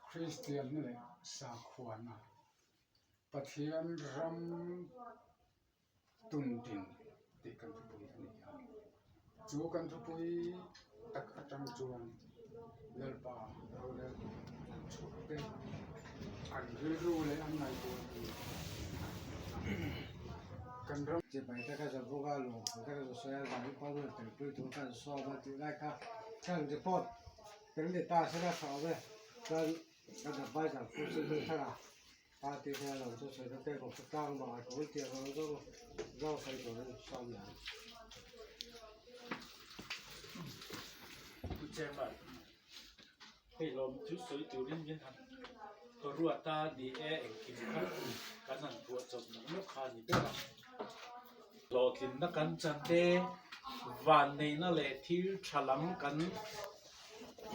คริสเตียนนี่แหละสาขวานะปะเทียนรำตุนดินติกันทุปุยนี่ฮะจูกันทุปุยตักกะจังจวนเลลปาเราเลลชุดเต็มอันรู้เลยอันไหนตัวนี้กันรำ 这白天开始不干了，开始说要把你包的等对头开始说嘛，就来看这包，等你大车来炒呗，那个白场不是那啥，把地下了就随着这个不干嘛，我点了这个绕开个烧羊。不这样吧，ให้ลมชุดสวยตัวเล่นยันทันก็รัวตาดีแอเองกินข้าวกันนั่นปวดจมูกนกขานี่เป็นแบบรอกินนักกันจันเดวันนี้นั่นแหละที่ฉลองกัน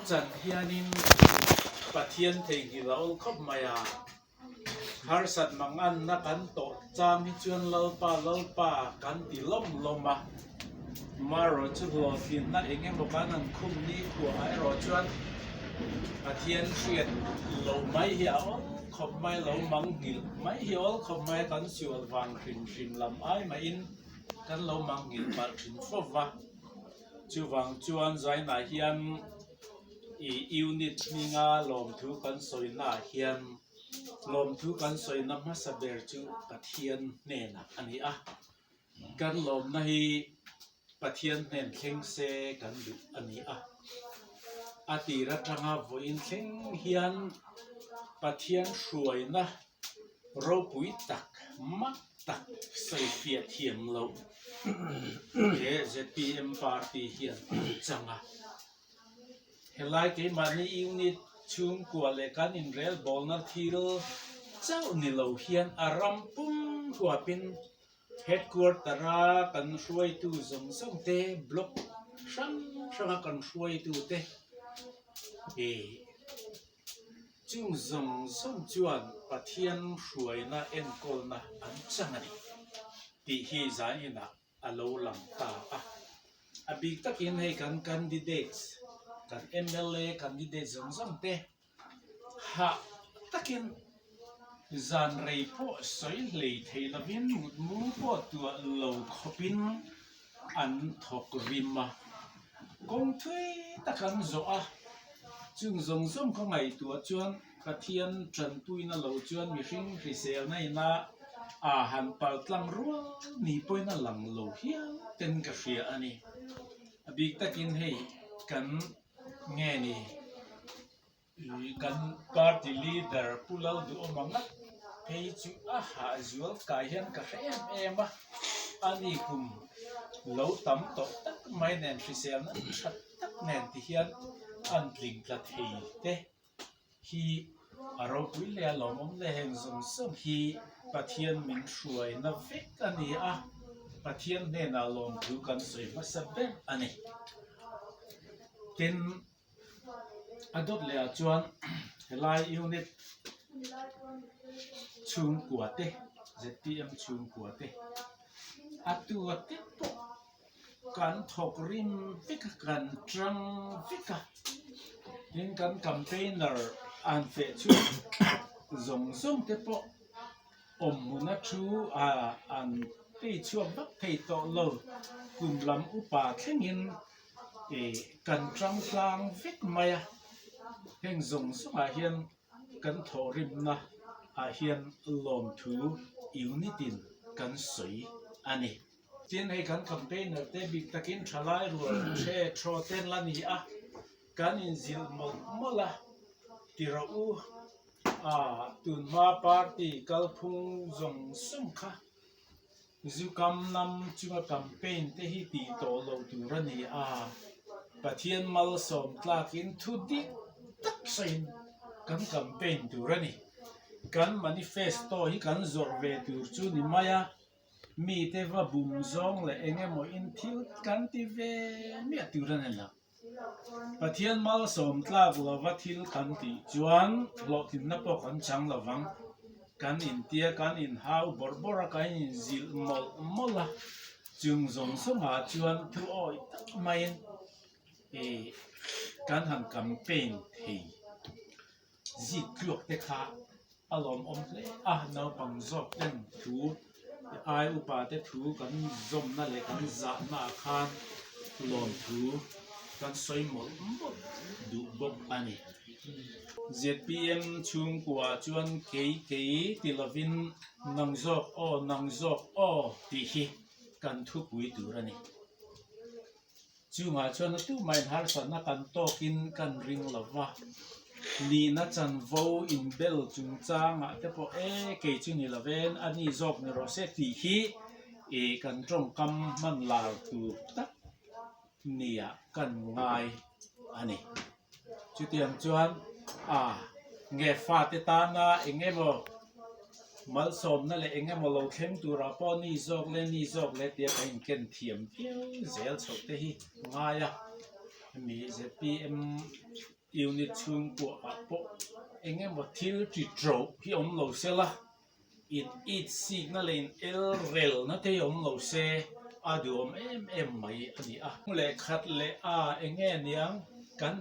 จันเฮียนินปะเทียนเทกิเราคบมายาฮาร์สัตมังอันนักกันโตจามิจวนเล่าป่ากันตีล้มลงมา มารอจุดรอกินนั่นเองเองบอกว่านั่นคุ้มนี้ขัวไอ้รอจวนอาเทียนเชียนเราไม่เหี่ยวขบไม่เรามังกิลไม่เหี่ยวขบไม่กันสิววางริมลำไอ้มาอินกันเรามังกิลมาถึงฟบวะจูวางจวนใจน่าเฮียนอีวนิดมีงาลมทุกันสวยน่าเฮียนลมทุกันสวยน้ำมาสเบรจูกระเทียนเน่นะอันนี้กันลมในปะเทียนเน่นเข่งเซกันดุอันนี้อาตีรัตงาวินเข่งเฮียนปะเทียนสวยนะเราปุยตักมักตักใส่เฟียเทียมเราJPM Party เฮียนจังเฮลัยกี่มันนี่อิวนิดชุมกัวเลกันอินเรลบอลนัดทีโรเจ้านี่เราเฮียนอารัมปุ่มหัวเป็นheadquarter กันช่วยตู้ส่งเตะบล็อกช่างกันช่วยตู้เตะจึงส่งจวนปะเทียนช่วยนะเอ็นโกลนะอันจังนี่ที่ฮีจานี่นะอโลลังตาบิกตักอินให้กัน candidates กัน MLA candidates ส่งเตะฮะตักอินจานเรย์พอสวยเลยเทลวินมูพอตัวเหลาขบินอันทอกริมกงทุยตะกันโจจึงส่งส่งเข้าไงตัวจวนกระเทียนจันตุยน่ะเหลาจวนมีสิ่งพิเศษในน่ะอาหารเปิดลังรัวนี่ป่วยน่ะหลังเหลาเฮียเป็นกาแฟอันนี้บิ๊กตะกินให้กันแง่นี่กันปาร์ตี้ลีดเดอร์ผู้เล่าดูอมังนะเฮ้ยจูหาจวลกายเห็นกาแฟอันนี้คุมเราตั้มโตตักไม่แน่นฟิเซลนั้นชัดตักแน่นที่เห็นอันลิงกระเทียเตะฮีเราคุยเลี้ยลมเลยเห็นส่งฮีปะเทียนมินช่วยนับเฟกอันนี้ปะเทียนเนี่ยน่าลมดูกันสวยมาสับเบนอันนี้เป็นอดเลยจวนลายยูนิตชุมกัวเต ZPM ชุมกัวเตตัวเตปกันทอกริมฟิกกันจังฟิกยังกันแคมเปญเนอร์อันเฟชูส่งเตปมุนัชูอันเตชัวบักเทโตโลกุมลำอุปาเข่งินกันจังฟลางฟิกมายเฮงส่งอาเฮียนกันทอริมนะอาเฮียนลมทูยูนิตินกันสวยอันนี้เตียนให้กันแคมเปญเนอร์เตบิกตะกินชลายรัวเชทรอเตนลานีกันอินซิลมอละที่เราตุนมาปาร์ตี้กัลพุงส่งส่งค่ะจูกำนำจูแคมเปญเตฮิตีโตโลตูรันนี่ปะเทียนมัลสมตลากินทุดิตักใส่กันแคมเปญตูรันนี่กันมานิเฟสโตฮิกันจอร์เวตูจูนิมายามีเทวบุมซองและเองโมอินทิลกันทีเวมีตูรันนี่ละปะเทียนมัลสมตลากลาวทิลกันตีจวนหลอกทินนับปอกันจังละวังกันอินเตียกันอินฮาวบอร์บอร์กันอินซิลมอลละจึงส่งสมาจวนทุอ้อยตักไม่การทำแคมเปญที่ จีกลวกเตะอารมณ์อมเลยนาบังจอกเล่นถูไออุปาเตถูกันจมนั่นเลยกันจะมาคานลมถูกันสวยหมดดูบกอันนี้ ZPM ชุงกว่าจวนเก๋ติลวินนังจอกตีฮีกันทุกวิดูระนี่จูงาชวนตู้ไม่หาสนะกันโตกินกันริงละวะนี่นัจันโวอินเบลจุงจางอ่ะแต่พอเกจุนี่ละเวนอันนี้จอกนี่เราเสตีฮีกันตรงกำมันลาวตูตักเนี่ยกันง่ายอันนี้จุดเตรียมจวนเงฟาติตานาเองเงโมมัลสมนั่นแหละเองเงโมเราเข้มตัวเราป้อนนี่จอกเล่เตียไปเกินเทียมเพียวเซลสดเตhiง่ายมีZPM ยูนิตชุงกัวปะเองเงโมทิลจิโตรพี่อมเราเซละอิดสิกนั่นแหละเอลเรลนั่นที่อมเราเซดูอมไม่อันนี้เล็กขัดเล็เองเงนี่ยังกัน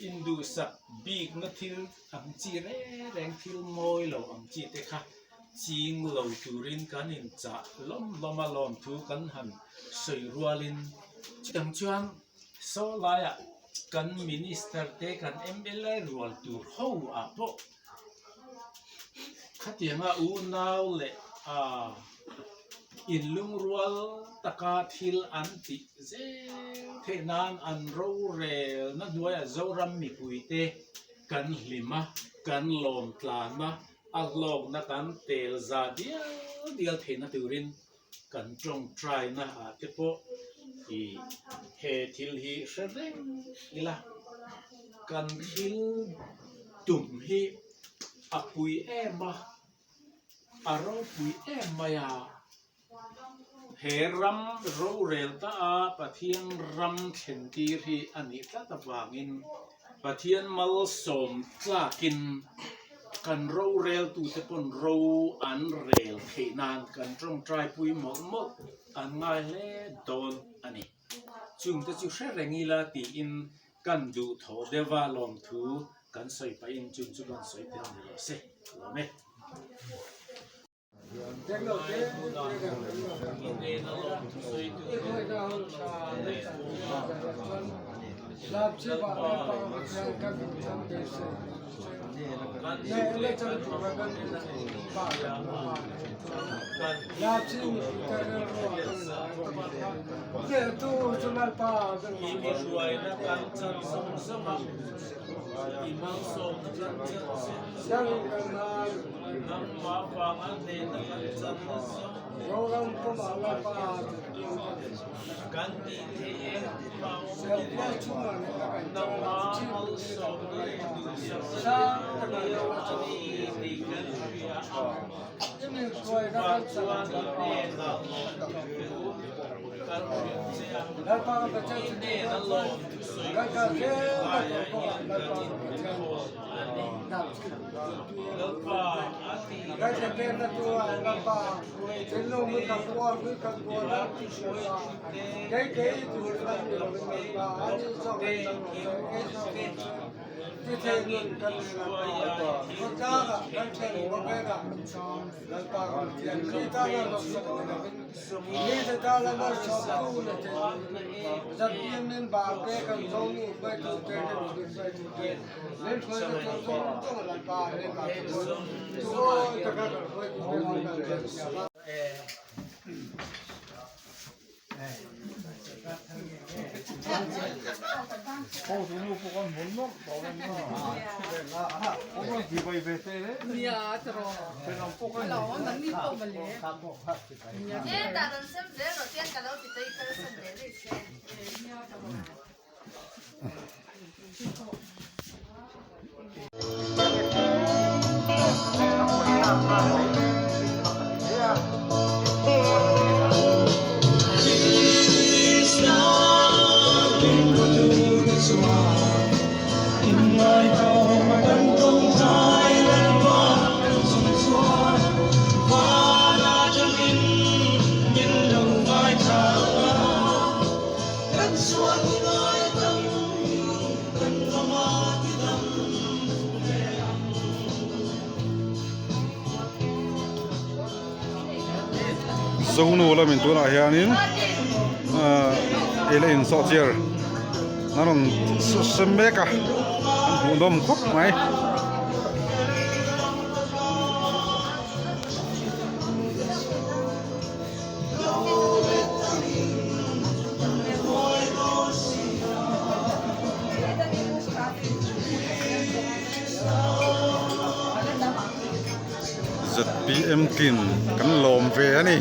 อินดูสักบีกนัทิลอังจีเร่แรงทิลมอยเราอังจีเตค่ะจิงเราตูรินกันอินจ่าล้มมาล้มทูกันหันสวยรัวลินจังจวนโซลายกันมินิสเตอร์เตกันMLAรัวตูhowพวกขัดยังอูนาวเล่อินลุงรัวตะกาทิลอันติเซเทนานอันโรเรลนัดด้วยโจรัมมิปุยเตกันลิมะกันลมตลานะอัลลองนักันเตลซาเดียลเทนตูรินกันจงทรายนะเทปโปเฮทิลฮีเชเรงนี่ละกันทิลตุ่มฮีปุยมาเราปุยมายาเฮรัมโรเรลตาปะเทียนรัมเข็นตีรีอันนี้ตะวางินปะเทียนมัลสมจากินกันโรเรลตูเตปนโรอันเรลเขนานกันตรงใจปุยหมดอันง่ายเล่โดนอันนี้จึงจะจุเชเรงอีลาตีอินกันดูโถเดวาลอมทูกันใส่ไปอินจึงจุกันใส่เต็มเลยเสละเมที่เทเงินกันก็จ้ากันเทนก็ไม่กันแล้วก็ยังที่ตาเราสมนี่จะตาเราสมกูเนี่ยจะเปลี่ยนเป็นบาปกันตรงนี้ไปถูกเกณฑ์ไปถูกเกณฑ์เล่นคนจะต้องอะไรบ้างเล่นกันตัวจะกันไปถูกเกณฑ์동료 보관 못 넣어? 보관 기부에 배세래? Dạ, rồi. Lẩu nắng đi bộ mà lẽ. Thế ta đang xem dễ đầu tiên cả đâu thì tôi sẽ xem dễ để xem. Hãy subscribe cho kênh Ghiền Mì Gõ để không bỏ lỡ zonu la min tu na hianin ele in so chiar naron sembeka an dom khop mai ZPM kin kan lom ve ani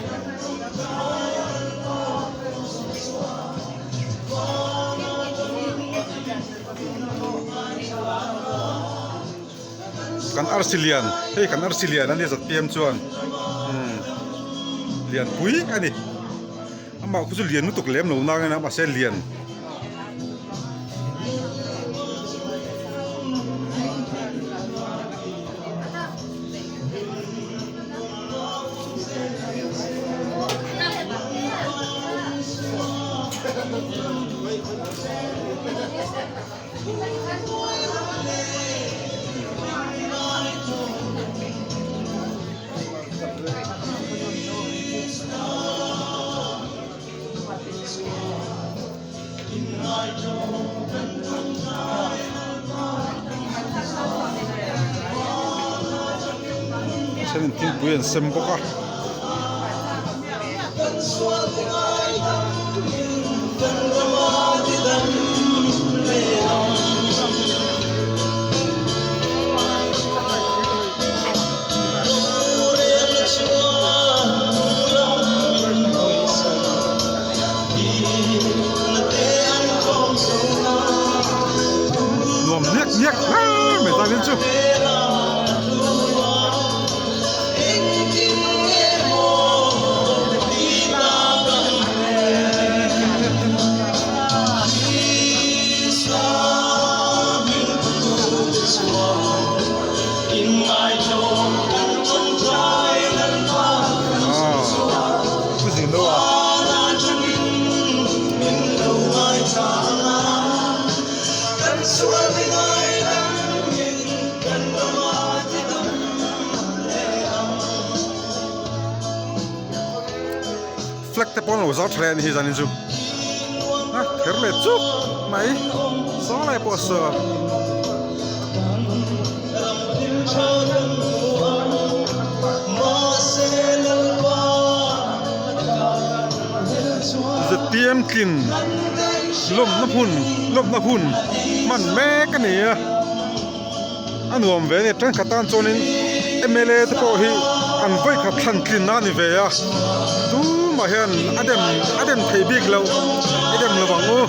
kan arsilian hey kan arsilian ani ZPM chuan lian pui ani ama ku chu lian nutuk lem lo na nga ma se lian sen tin puyen sem boka nuam niak niak me ta lên chu flag te pon lo zau thren hi zanin chu ha kherle chu mai so lai po so ZPM kin lom na hun man me ka ni anuam ve ne tran khatan chonin MLA te po hi an voi kha than kin na ni ve ya tu ma hian adem thei big lo adem lo bang o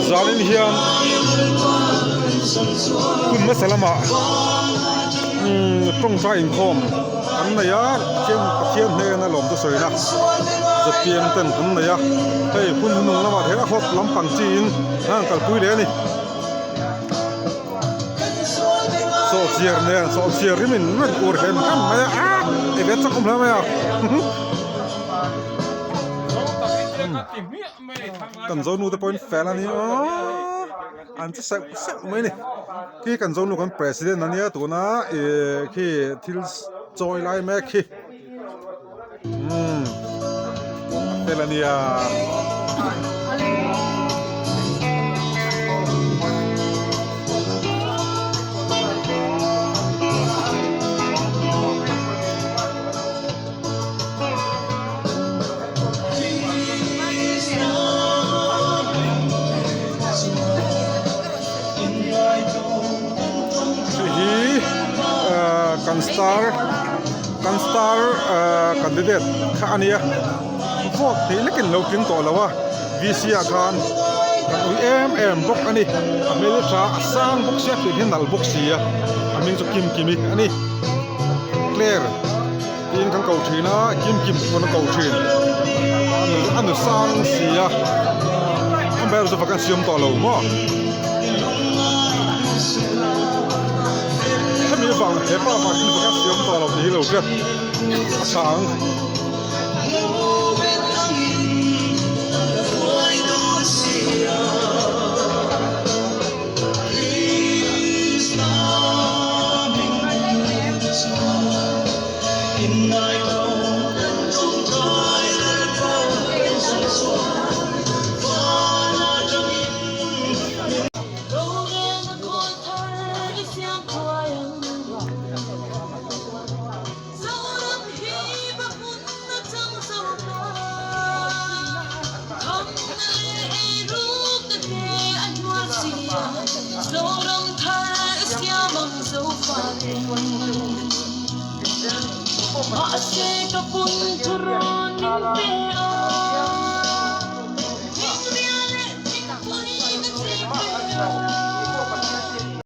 zalin hian kun masalama tong tra in khom kan na ya chen he na lom to soina ZPM ten kan na ya hei kun nung lama thera khop lampang chin hang kal pui le ni so chier rimin man ur hem kan ma ya e bet chakum la ma ya kan zonu te point fela ni an cha sa mai ni ki kan zonu kan president ania tu na ki thil choi lai me ki fela ni a kan star candidate kha ania vote te lekin lo kin to lawa VC khan kan ui em bok ani amel tra asang bok sia ti hin dal bok sia aming chu kim kimi ani clear tin kan kau thina kim kon kau thin an sang sia am ber zo vakan siom to lo mo mi vang he pa ma kin vakan siom to lo ni lo ke sang Masih kepun turun mimpi